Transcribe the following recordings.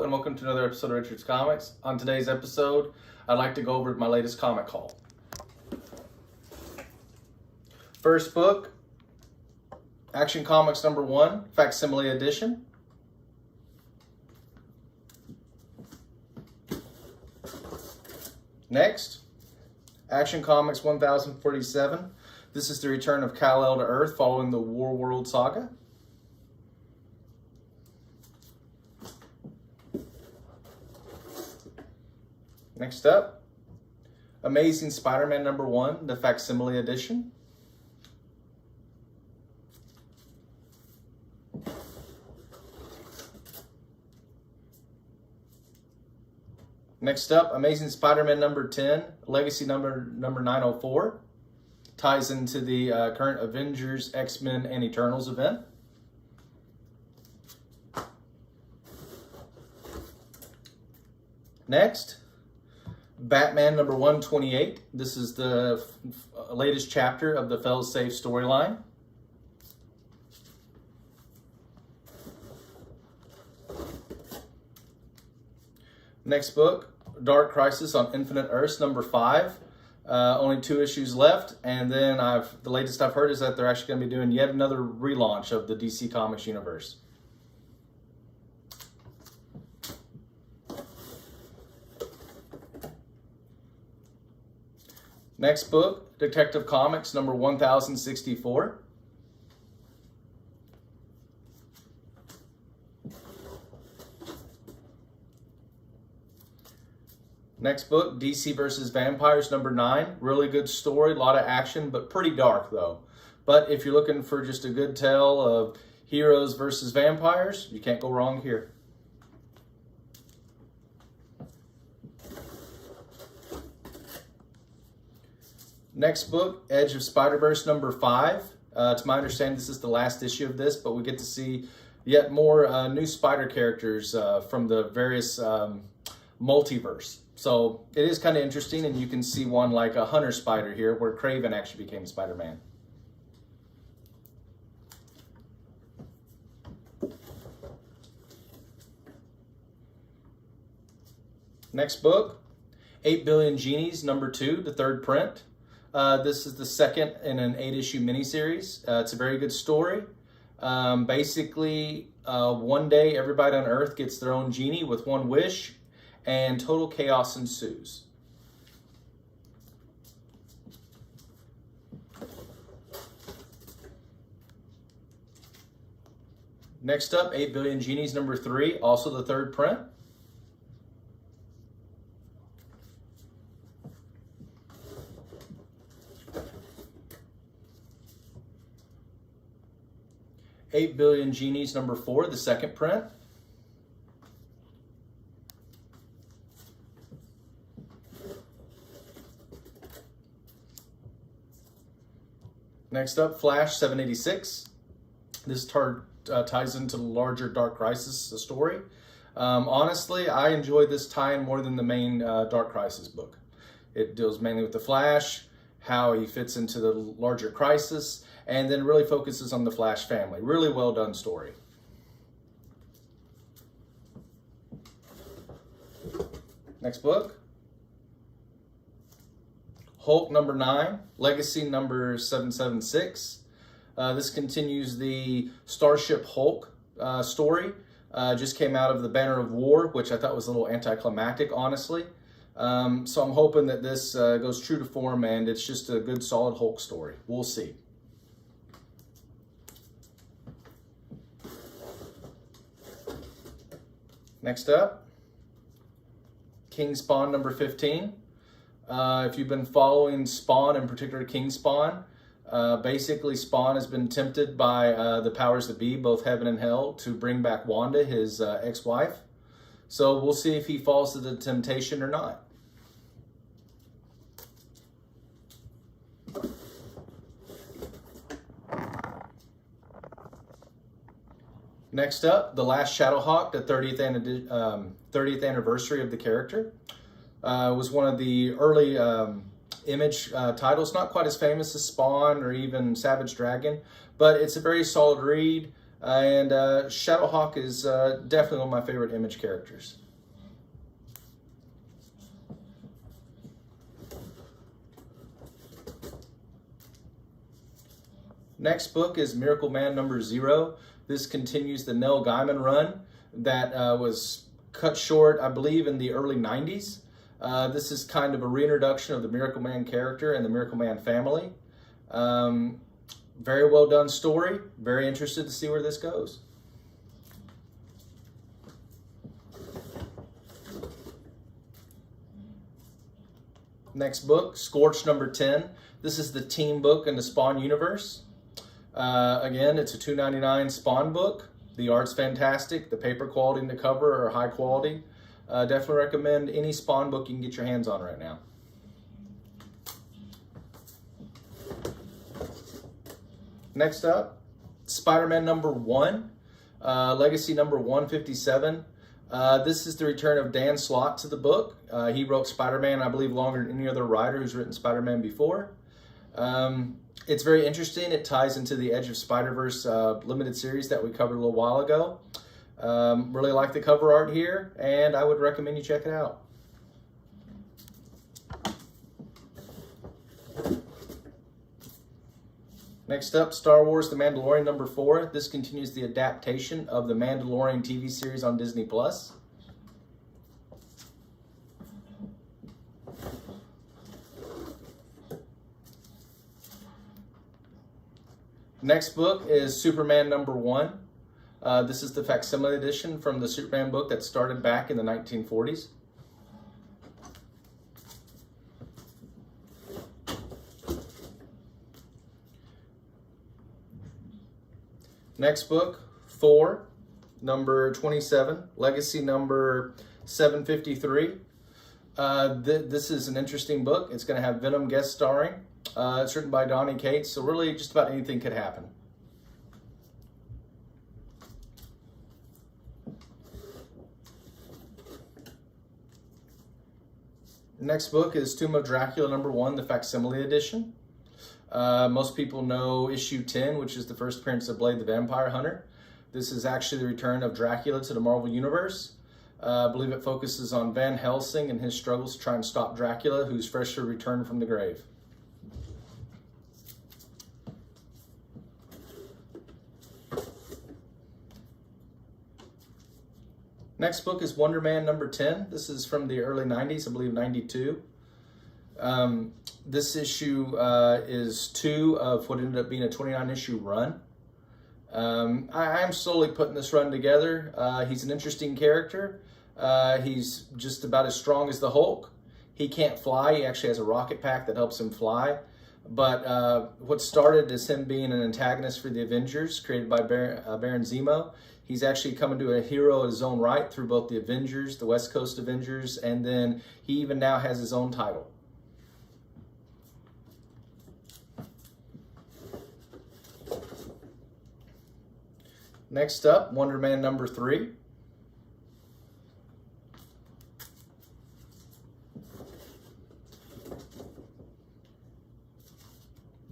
and welcome to another episode of Richard's Comics. On today's episode, I'd like to go over my latest comic haul. First book, Action Comics #1, Facsimile Edition. Next, Action Comics 1047. This is the return of Kal-El to Earth following the Warworld saga. Next up, Amazing Spider-Man #1, the Facsimile Edition. Next up, Amazing Spider-Man #10, Legacy number 904. Ties into the current Avengers, X-Men, and Eternals event. Next, Batman #128. This is the latest chapter of the Failsafe storyline. Next book, Dark Crisis on Infinite Earths #5. Only 2 issues left, and then the latest I've heard is that they're actually going to be doing yet another relaunch of the DC Comics universe. Next book, Detective Comics #1064. Next book, DC vs. Vampires #9. Really good story, a lot of action, but pretty dark though. But if you're looking for just a good tale of heroes versus vampires, you can't go wrong here. Next book, Edge of Spider-Verse #5. To my understanding, this is the last issue of this, but we get to see yet more new spider characters from the various multiverse. So it is kind of interesting, and you can see one like a Hunter Spider here, where Kraven actually became Spider-Man. Next book, 8 Billion Genies #2, the 3rd print. This is the second in an 8-issue miniseries. It's a very good story. Basically, one day everybody on Earth gets their own genie with one wish, and total chaos ensues. Next up, 8 Billion Genies #3, also the 3rd print. Eight Billion Genies #4, the 2nd print. Next up, Flash 786. This ties into the larger Dark Crisis story. Honestly, I enjoyed this tie-in more than the main Dark Crisis book. It deals mainly with the Flash, how he fits into the larger crisis, and then really focuses on the Flash family. Really well done story. Next book, Hulk #9, Legacy number 776. This continues the Starship Hulk story. Just came out of the Banner of War, which I thought was a little anticlimactic, honestly. So I'm hoping that this goes true to form and it's just a good, solid Hulk story. We'll see. Next up, King Spawn #15. If you've been following Spawn, in particular King Spawn, basically Spawn has been tempted by the powers that be, both heaven and hell, to bring back Wanda, his ex-wife. So we'll see if he falls to the temptation or not. Next up, The Last Shadowhawk, the 30th anniversary of the character. Was one of the early Image titles. Not quite as famous as Spawn or even Savage Dragon, but it's a very solid read. And Shadowhawk is definitely one of my favorite Image characters. Next book is Miracle Man number 0. This continues the Neil Gaiman run that was cut short, I believe, in the early 90s. This is kind of a reintroduction of the Miracle Man character and the Miracle Man family. Very well done story. Very interested to see where this goes. Next book, Scorch number 10. This is the team book in the Spawn universe. Again, it's a $2.99 Spawn book. The art's fantastic. The paper quality and the cover are high quality. Definitely recommend any Spawn book you can get your hands on right now. Next up, Spider-Man number 1, Legacy number 157. This is the return of Dan Slott to the book. He wrote Spider-Man, I believe, longer than any other writer who's written Spider-Man before. It's very interesting. It ties into the Edge of Spider-Verse limited series that we covered a little while ago. Really like the cover art here, and I would recommend you check it out. Next up, Star Wars The Mandalorian number 4. This continues the adaptation of the Mandalorian TV series on Disney+. Next book is Superman number 1. This is the facsimile edition from the Superman book that started back in the 1940s. Next book, Thor, number 27, Legacy number 753. This is an interesting book. It's going to have Venom guest starring. It's written by Donny Cates, so really just about anything could happen. Next book is Tomb of Dracula number 1, the facsimile edition. Most people know issue 10, which is the first appearance of Blade the Vampire Hunter. This is actually the return of Dracula to the Marvel Universe. I believe it focuses on Van Helsing and his struggles to try and stop Dracula, who's freshly returned from the grave. Next book is Wonder Man number 10. This is from the early 90s, I believe 92. This issue is 2 of what ended up being a 29-issue run. I'm slowly putting this run together. He's an interesting character. He's just about as strong as the Hulk. He can't fly. He actually has a rocket pack that helps him fly. But what started as him being an antagonist for the Avengers, created by Baron Zemo, he's actually coming to a hero of his own right through both the Avengers, the West Coast Avengers, and then he even now has his own title. Next up, Wonder Man number 3.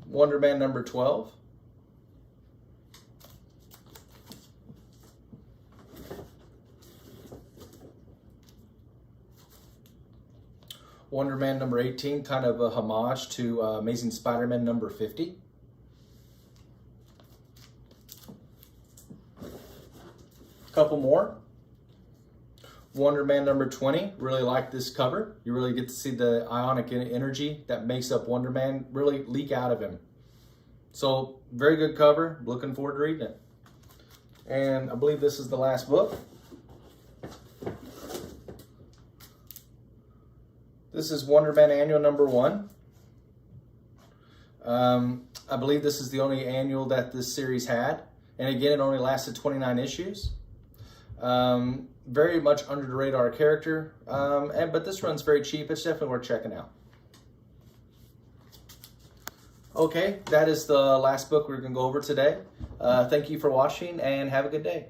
Wonder Man number 12. Wonder Man number 18, kind of a homage to Amazing Spider-Man number 50. Couple more. Wonder Man number 20. Really like this cover. You really get to see the ionic energy that makes up Wonder Man really leak out of him. So, very good cover. Looking forward to reading it. And I believe this is the last book. This is Wonder Man Annual number 1. I believe this is the only annual that this series had. And again, it only lasted 29 issues. Very much under the radar character, but this run's very cheap. It's definitely worth checking out. Okay, that is the last book we're going to go over today. Thank you for watching and have a good day.